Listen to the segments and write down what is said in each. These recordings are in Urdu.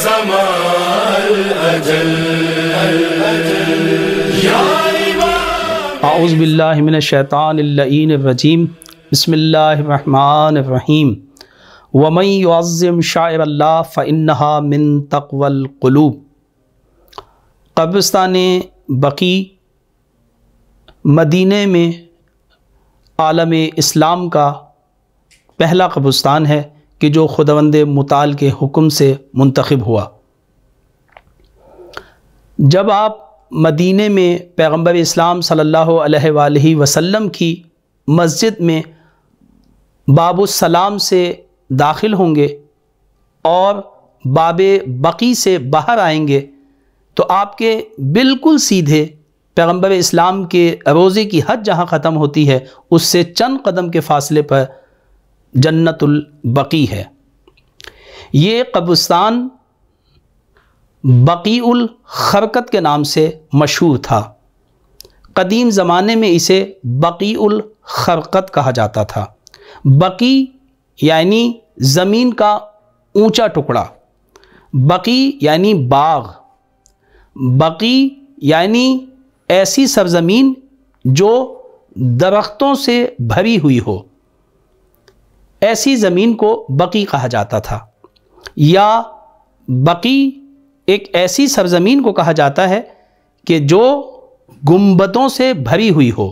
زمان الاجل یا امام۔ اعوذ باللہ من الشیطان اللعین الرجیم، بسم اللہ الرحمن الرحیم۔ وَمَن يُعَظِّمْ شَعَائِرَ اللّہ فَإِنَّهَا مِن تَقْوَى الْقُلُوبِ۔ قبرستان بقیع مدینہ میں عالم اسلام کا پہلا قبرستان ہے کہ جو خداوند متعال کے حکم سے منتخب ہوا۔ جب آپ مدینہ میں پیغمبر اسلام صلی اللہ علیہ وآلہ وسلم کی مسجد میں باب السلام سے داخل ہوں گے اور باب بقیع سے باہر آئیں گے تو آپ کے بالکل سیدھے پیغمبر اسلام کے روضے کی حد جہاں ختم ہوتی ہے اس سے چند قدم کے فاصلے پر جنت البقیع ہے۔ یہ قبرستان بقیع الخرقت کے نام سے مشہور تھا۔ قدیم زمانے میں اسے بقیع الخرقت کہا جاتا تھا۔ بقیع یعنی زمین کا اونچا ٹکڑا، بقیع یعنی باغ، بقیع یعنی ایسی سرزمین جو درختوں سے بھری ہوئی ہو، ایسی زمین کو بقیع کہا جاتا تھا۔ یا بقیع ایک ایسی سرزمین کو کہا جاتا ہے کہ جو گنبدوں سے بھری ہوئی ہو۔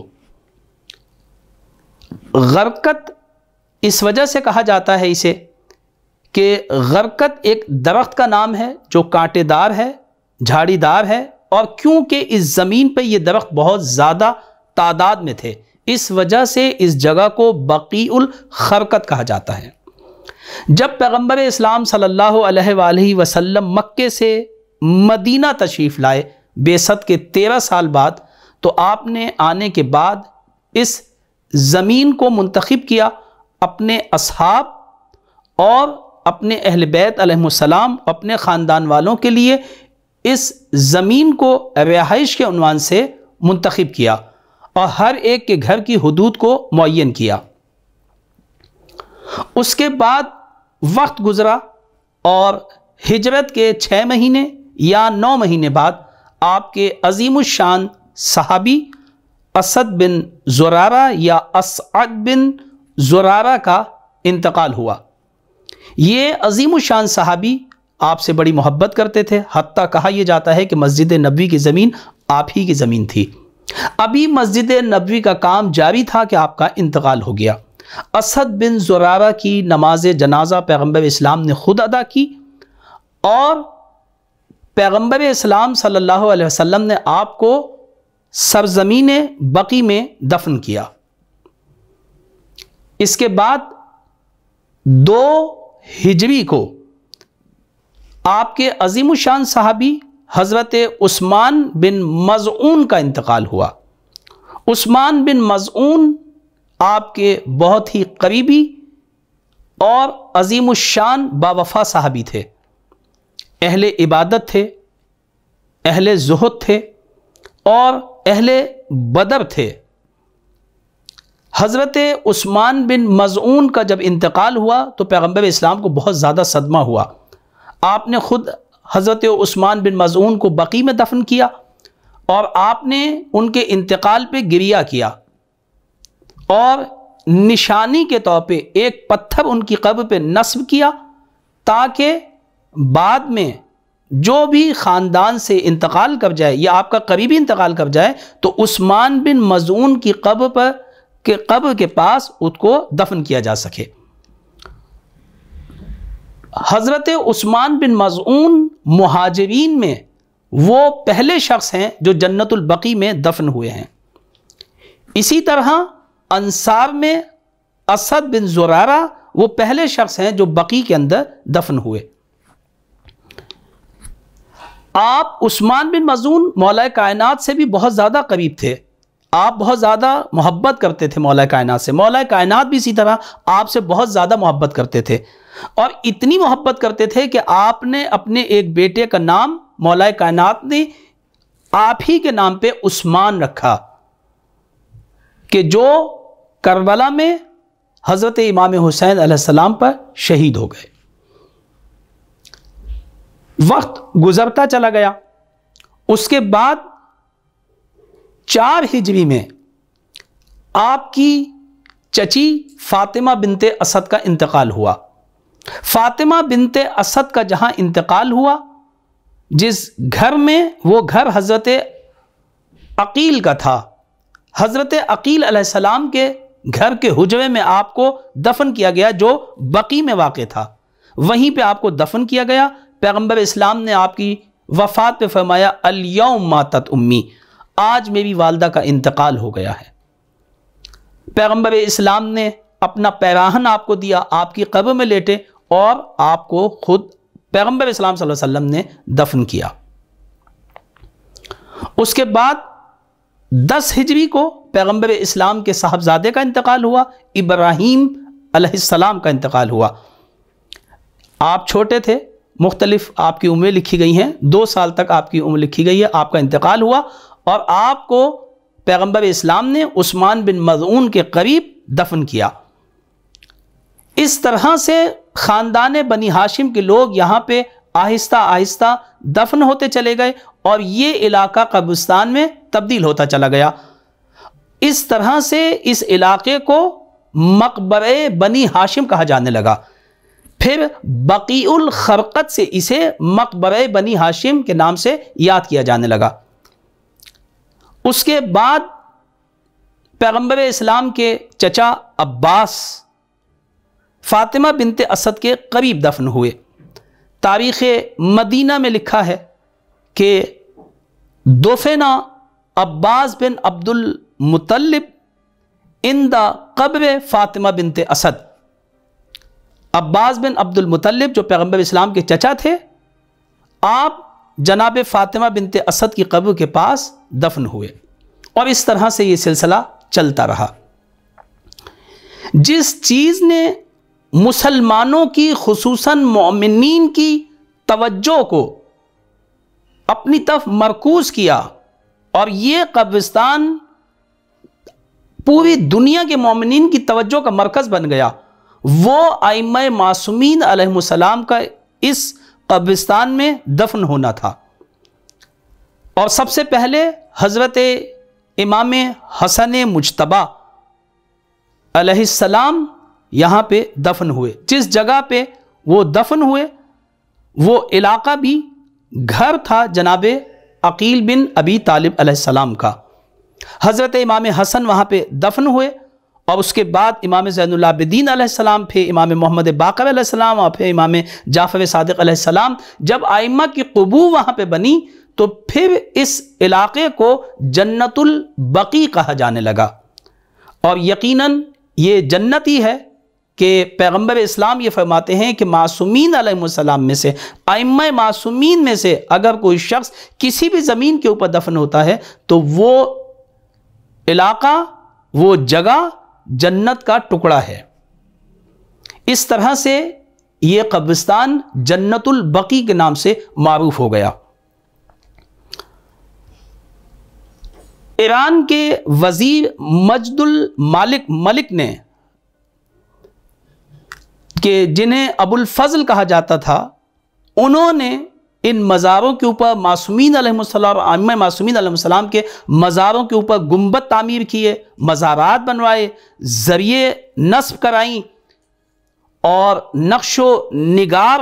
غرقت اس وجہ سے کہا جاتا ہے اسے کہ غرقت ایک درخت کا نام ہے جو کانٹے دار ہے، جھاڑی دار ہے، اور کیونکہ اس زمین پہ یہ درخت بہت زیادہ تعداد میں تھے اس وجہ سے اس جگہ کو بقیع الخرقت کہا جاتا ہے۔ جب پیغمبر اسلام صلی اللہ علیہ وآلہ وسلم مکے سے مدینہ تشریف لائے بعثت کے 13 سال بعد، تو آپ نے آنے کے بعد اس زمین کو منتخب کیا اپنے اصحاب اور اپنے اہل بیت علیہم السلام، اپنے خاندان والوں کے لیے اس زمین کو رہائش کے عنوان سے منتخب کیا اور ہر ایک کے گھر کی حدود کو معین کیا۔ اس کے بعد وقت گزرا اور ہجرت کے 6 مہینے یا 9 مہینے بعد آپ کے عظیم الشان صحابی اسد بن زرارہ یا اسعد بن زرارہ کا انتقال ہوا۔ یہ عظیم الشان صحابی آپ سے بڑی محبت کرتے تھے، حتیٰ کہا یہ جاتا ہے کہ مسجد نبوی کی زمین آپ ہی کی زمین تھی۔ ابھی مسجد نبوی کا کام جاری تھا کہ آپ کا انتقال ہو گیا۔ اسد بن زرارہ کی نماز جنازہ پیغمبر اسلام نے خود ادا کی اور پیغمبر اسلام صلی اللہ علیہ وسلم نے آپ کو سرزمین بقیع میں دفن کیا۔ اس کے بعد 2 ہجری کو آپ کے عظیم الشان صحابی حضرت عثمان بن مظعون کا انتقال ہوا۔ عثمان بن مظعون آپ کے بہت ہی قریبی اور عظیم الشان باوفا صحابی تھے، اہل عبادت تھے، اہل زہد تھے اور اہل بدر تھے۔ حضرت عثمان بن مظعون کا جب انتقال ہوا تو پیغمبر اسلام کو بہت زیادہ صدمہ ہوا۔ آپ نے خود حضرت عثمان بن مظعون کو بقیع میں دفن کیا اور آپ نے ان کے انتقال پہ گریہ کیا اور نشانی کے طور پہ ایک پتھر ان کی قبر پہ نصب کیا تاکہ بعد میں جو بھی خاندان سے انتقال کر جائے یا آپ کا قریبی انتقال کر جائے تو عثمان بن مظعون کی قبر کے پاس اس کو دفن کیا جا سکے۔ حضرت عثمان بن مظعون مہاجرین میں وہ پہلے شخص ہیں جو جنت البقیع میں دفن ہوئے ہیں۔ اسی طرح انصار میں اسد بن زرارہ وہ پہلے شخص ہیں جو بقیع کے اندر دفن ہوئے۔ آپ عثمان بن مظعون مولا کائنات سے بھی بہت زیادہ قریب تھے، آپ بہت زیادہ محبت کرتے تھے مولا کائنات سے، مولا کائنات بھی اسی طرح آپ سے بہت زیادہ محبت کرتے تھے، اور اتنی محبت کرتے تھے کہ آپ نے اپنے ایک بیٹے کا نام مولا کائنات نے آپ ہی کے نام پہ عثمان رکھا، کہ جو کربلا میں حضرت امام حسین علیہ السلام پر شہید ہو گئے۔ وقت گزرتا چلا گیا. اس کے بعد 4 ہجری میں آپ کی چچی فاطمہ بنت اسد کا انتقال ہوا. فاطمہ بنت اسد کا جہاں انتقال ہوا، جس گھر میں، وہ گھر حضرت عقیل کا تھا. حضرت عقیل علیہ السلام کے گھر کے حجرے میں آپ کو دفن کیا گیا، جو بقیع میں واقع تھا. وہیں پہ آپ کو دفن کیا گیا. پیغمبر اسلام نے آپ کی وفات پہ فرمایا الیوم ماتت امی، آج میری والدہ کا انتقال ہو گیا ہے. پیغمبر اسلام نے اپنا پیراہن آپ کو دیا، آپ کی قبر میں لیٹے اور آپ کو خود پیغمبر اسلام صلی اللہ علیہ وسلم نے دفن کیا. اس کے بعد 10 ہجری کو پیغمبر اسلام کے صاحبزادے کا انتقال ہوا، ابراہیم علیہ السلام کا انتقال ہوا. آپ چھوٹے تھے، مختلف آپ کی عمریں لکھی گئی ہیں، 2 سال تک آپ کی عمر لکھی گئی ہے. آپ کا انتقال ہوا اور آپ کو پیغمبر اسلام نے عثمان بن مظعون کے قریب دفن کیا. اس طرح سے خاندان بنی ہاشم کے لوگ یہاں پہ آہستہ آہستہ دفن ہوتے چلے گئے اور یہ علاقہ قبرستان میں تبدیل ہوتا چلا گیا. اس طرح سے اس علاقے کو مقبرہ بنی ہاشم کہا جانے لگا. پھر بقیع الخرقت سے اسے مقبرہ بنی ہاشم کے نام سے یاد کیا جانے لگا. اس کے بعد پیغمبر اسلام کے چچا عباس فاطمہ بنت اسد کے قریب دفن ہوئے. تاریخ مدینہ میں لکھا ہے کہ دفن عباس بن عبد المطلب عند قبر فاطمہ بنت اسد. عباس بن عبد المطلب جو پیغمبر اسلام کے چچا تھے، آپ جناب فاطمہ بنت اسد کی قبر کے پاس دفن ہوئے اور اس طرح سے یہ سلسلہ چلتا رہا. جس چیز نے مسلمانوں کی خصوصاً مومنین کی توجہ کو اپنی طرف مرکوز کیا اور یہ قبرستان پوری دنیا کے مومنین کی توجہ کا مرکز بن گیا، وہ ائمہ معصومین علیہ السلام کا اس قبرستان میں دفن ہونا تھا. اور سب سے پہلے حضرت امام حسن مجتبی علیہ السلام یہاں پہ دفن ہوئے. جس جگہ پہ وہ دفن ہوئے وہ علاقہ بھی گھر تھا جناب عقیل بن ابی طالب علیہ السلام کا. حضرت امام حسن وہاں پہ دفن ہوئے اور اس کے بعد امام زین العابدین علیہ السلام، پھر امام محمد باقر علیہ السلام اور پھر امام جعفر صادق علیہ السلام. جب ائمہ کی قبور وہاں پہ بنی تو پھر اس علاقے کو جنت البقیع کہا جانے لگا. اور یقیناً یہ جنت ہی ہے کہ پیغمبر اسلام یہ فرماتے ہیں کہ معصومین علیہ السلام میں سے، ائمہ معصومین میں سے اگر کوئی شخص کسی بھی زمین کے اوپر دفن ہوتا ہے تو وہ علاقہ، وہ جگہ جنت کا ٹکڑا ہے. اس طرح سے یہ قبرستان جنت البقیع کے نام سے معروف ہو گیا. ایران کے وزیر مجد الملک نے، کہ جنہیں ابو الفضل کہا جاتا تھا، انہوں نے ان مزاروں کے اوپر معصومین علیہ السلام اور ائمہ معصومین علیہ السلام کے مزاروں کے اوپر گنبد تعمیر کیے، مزارات بنوائے، ذریعے نصب کرائیں اور نقش و نگار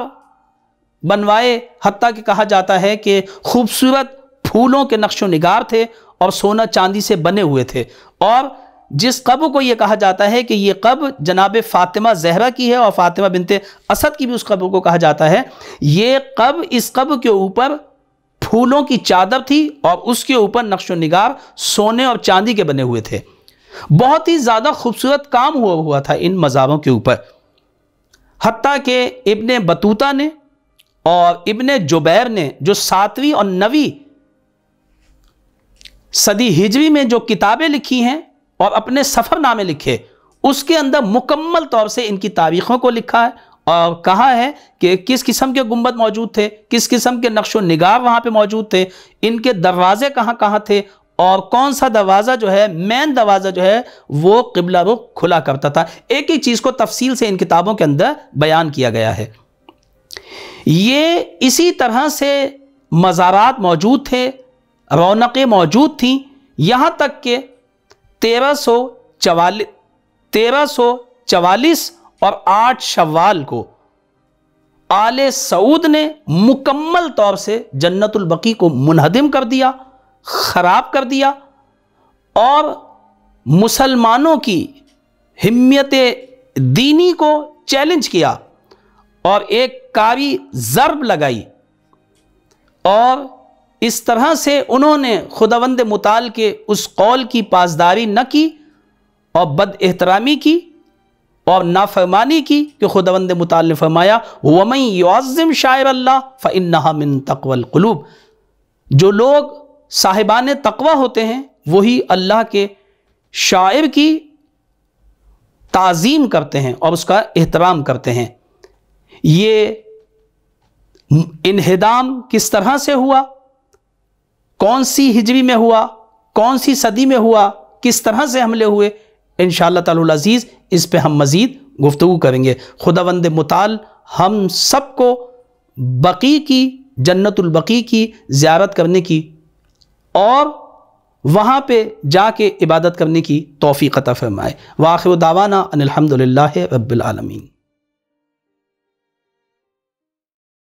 بنوائے. حتیٰ کہ کہا جاتا ہے کہ خوبصورت پھولوں کے نقش و نگار تھے اور سونا چاندی سے بنے ہوئے تھے. اور جس قبر کو یہ کہا جاتا ہے کہ یہ قبر جناب فاطمہ زہرا کی ہے اور فاطمہ بنت اسد کی بھی اس قبر کو کہا جاتا ہے، یہ قبر، اس قبر کے اوپر پھولوں کی چادر تھی اور اس کے اوپر نقش و نگار سونے اور چاندی کے بنے ہوئے تھے. بہت ہی زیادہ خوبصورت کام ہوا تھا ان مزاروں کے اوپر. حتیٰ کہ ابن بطوطہ نے اور ابن جبیر نے جو 7ویں اور 9ویں صدی ہجری میں جو کتابیں لکھی ہیں اور اپنے سفر نامے لکھے، اس کے اندر مکمل طور سے ان کی تاریخوں کو لکھا ہے اور کہا ہے کہ کس قسم کے گنبد موجود تھے، کس قسم کے نقش و نگار وہاں پہ موجود تھے، ان کے دروازے کہاں کہاں تھے اور کون سا دروازہ جو ہے، مین دروازہ جو ہے وہ قبلہ رخ کھلا کرتا تھا. ایک ایک چیز کو تفصیل سے ان کتابوں کے اندر بیان کیا گیا ہے. یہ اسی طرح سے مزارات موجود تھے، رونقیں موجود تھیں، یہاں تک کہ 1344 اور 8 شوال کو آل سعود نے مکمل طور سے جنت البقیع کو منہدم کر دیا، خراب کر دیا، اور مسلمانوں کی ہمت دینی کو چیلنج کیا اور ایک کاری ضرب لگائی، اور اس طرح سے انہوں نے خداوند متعال کے اس قول کی پاسداری نہ کی اور بد احترامی کی اور نافرمانی کی کہ خداوند متعال نے فرمایا وَمَن يُعَظِّمْ شَعَائِرَ اللَّهِ فَإِنَّهَا مِن تَقْوَى الْقُلُوبِ، جو لوگ صاحبان تقوی ہوتے ہیں وہی اللہ کے شاعر کی تعظیم کرتے ہیں اور اس کا احترام کرتے ہیں۔ یہ انہدام کس طرح سے ہوا، کون سی ہجری میں ہوا، کون سی صدی میں ہوا، کس طرح سے حملے ہوئے، انشاءاللہ تعالی العزیز اس پہ ہم مزید گفتگو کریں گے۔ خداوند متعال ہم سب کو بقیع کی، جنت البقیع کی زیارت کرنے کی اور وہاں پہ جا کے عبادت کرنے کی توفیق عطا فرمائے۔ وآخر دعوانا ان الحمدللہ رب العالمین۔